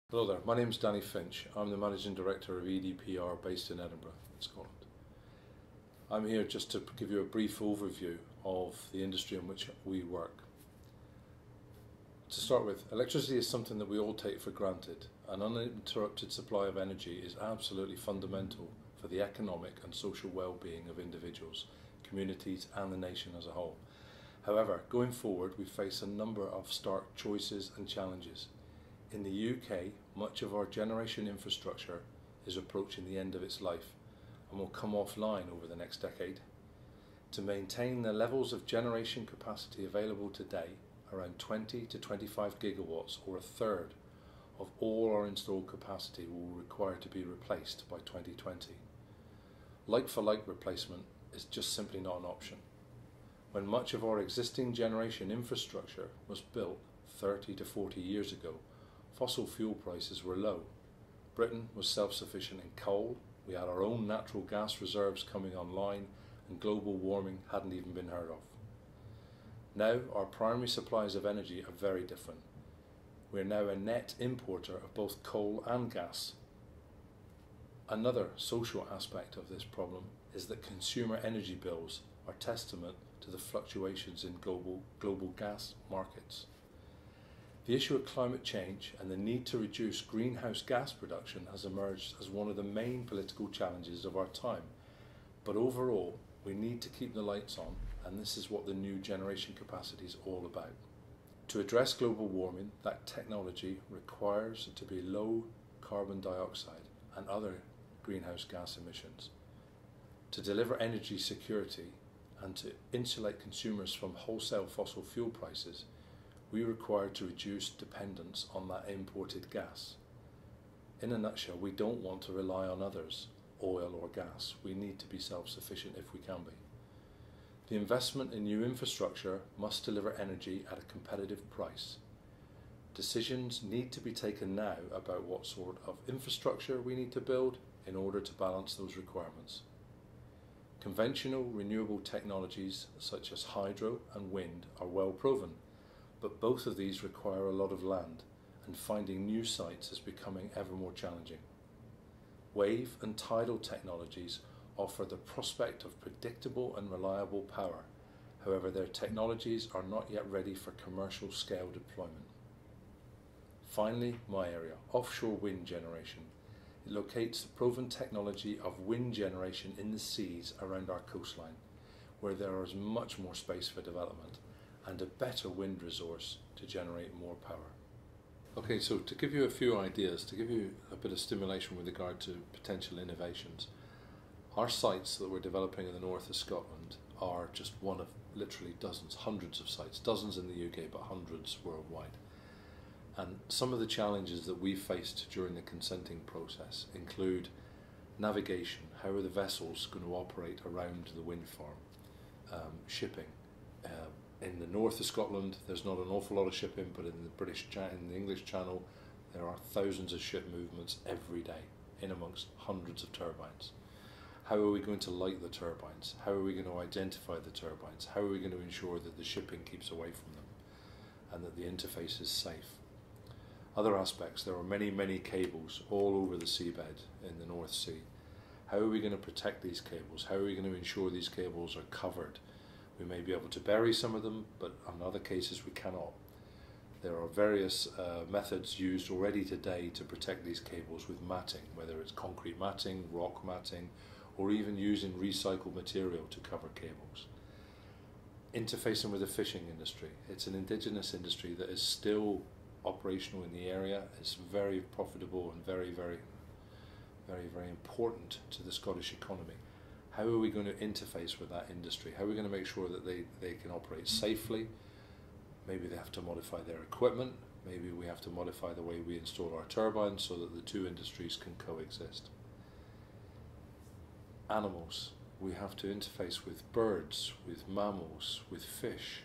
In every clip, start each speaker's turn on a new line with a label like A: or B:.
A: Hello there, my name is Danny Finch. I'm the Managing Director of EDPR based in Edinburgh, Scotland. I'm here just to give you a brief overview of the industry in which we work. To start with, electricity is something that we all take for granted. An uninterrupted supply of energy is absolutely fundamental for the economic and social well-being of individuals, communities and the nation as a whole. However, going forward we face a number of stark choices and challenges. In the UK, much of our generation infrastructure is approaching the end of its life and will come offline over the next decade. To maintain the levels of generation capacity available today, around 20 to 25 gigawatts, or a third of all our installed capacity, will require to be replaced by 2020. Like-for-like replacement is just simply not an option. When much of our existing generation infrastructure was built 30 to 40 years ago, fossil fuel prices were low. Britain was self-sufficient in coal, we had our own natural gas reserves coming online, and global warming hadn't even been heard of. Now our primary supplies of energy are very different. We are now a net importer of both coal and gas. Another social aspect of this problem is that consumer energy bills are testament to the fluctuations in global gas markets. The issue of climate change and the need to reduce greenhouse gas production has emerged as one of the main political challenges of our time. But overall, we need to keep the lights on, and this is what the new generation capacity is all about. To address global warming, that technology requires to be low carbon dioxide and other greenhouse gas emissions. To deliver energy security and to insulate consumers from wholesale fossil fuel prices, we require to reduce dependence on that imported gas. In a nutshell, we don't want to rely on others, oil or gas. We need to be self-sufficient if we can be. The investment in new infrastructure must deliver energy at a competitive price. Decisions need to be taken now about what sort of infrastructure we need to build in order to balance those requirements. Conventional renewable technologies such as hydro and wind are well proven, but both of these require a lot of land, and finding new sites is becoming ever more challenging. Wave and tidal technologies offer the prospect of predictable and reliable power. However, their technologies are not yet ready for commercial scale deployment. Finally, my area, offshore wind generation. It locates the proven technology of wind generation in the seas around our coastline, where there is much more space for development and a better wind resource to generate more power. Okay, so to give you a few ideas, to give you a bit of stimulation with regard to potential innovations, our sites that we're developing in the north of Scotland are just one of literally dozens, hundreds of sites, dozens in the UK but hundreds worldwide. And some of the challenges that we faced during the consenting process include navigation. How are the vessels going to operate around the wind farm? Shipping. In the north of Scotland, there's not an awful lot of shipping, but in the English Channel, there are thousands of ship movements every day, in amongst hundreds of turbines. How are we going to light the turbines? How are we going to identify the turbines? How are we going to ensure that the shipping keeps away from them and that the interface is safe? Other aspects, there are many cables all over the seabed in the North Sea. How are we going to protect these cables? How are we going to ensure these cables are covered? We may be able to bury some of them, but in other cases we cannot. There are various methods used already today to protect these cables with matting, whether it's concrete matting, rock matting, or even using recycled material to cover cables. Interfacing with the fishing industry. It's an indigenous industry that is still operational in the area. It's very profitable and very important to the Scottish economy. How are we going to interface with that industry? How are we going to make sure that they can operate safely? Maybe they have to modify their equipment. Maybe we have to modify the way we install our turbines so that the two industries can coexist. Animals. We have to interface with birds, with mammals, with fish.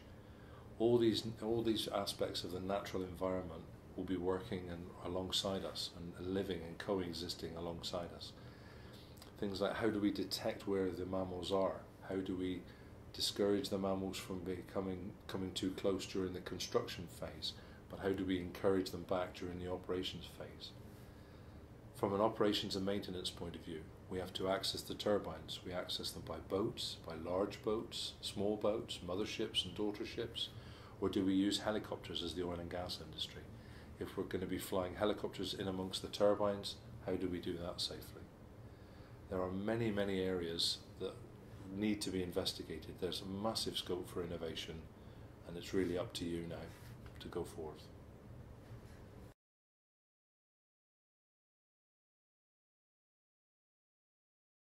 A: All these aspects of the natural environment will be working alongside us and living and coexisting alongside us. Things like, how do we detect where the mammals are? How do we discourage the mammals from coming too close during the construction phase? but how do we encourage them back during the operations phase? From an operations and maintenance point of view, we have to access the turbines. We access them by boats, by large boats, small boats, motherships and daughter ships, or do we use helicopters as the oil and gas industry? If we're going to be flying helicopters in amongst the turbines, how do we do that safely? There are many, many areas that need to be investigated. There's a massive scope for innovation, and it's really up to you now to go forward.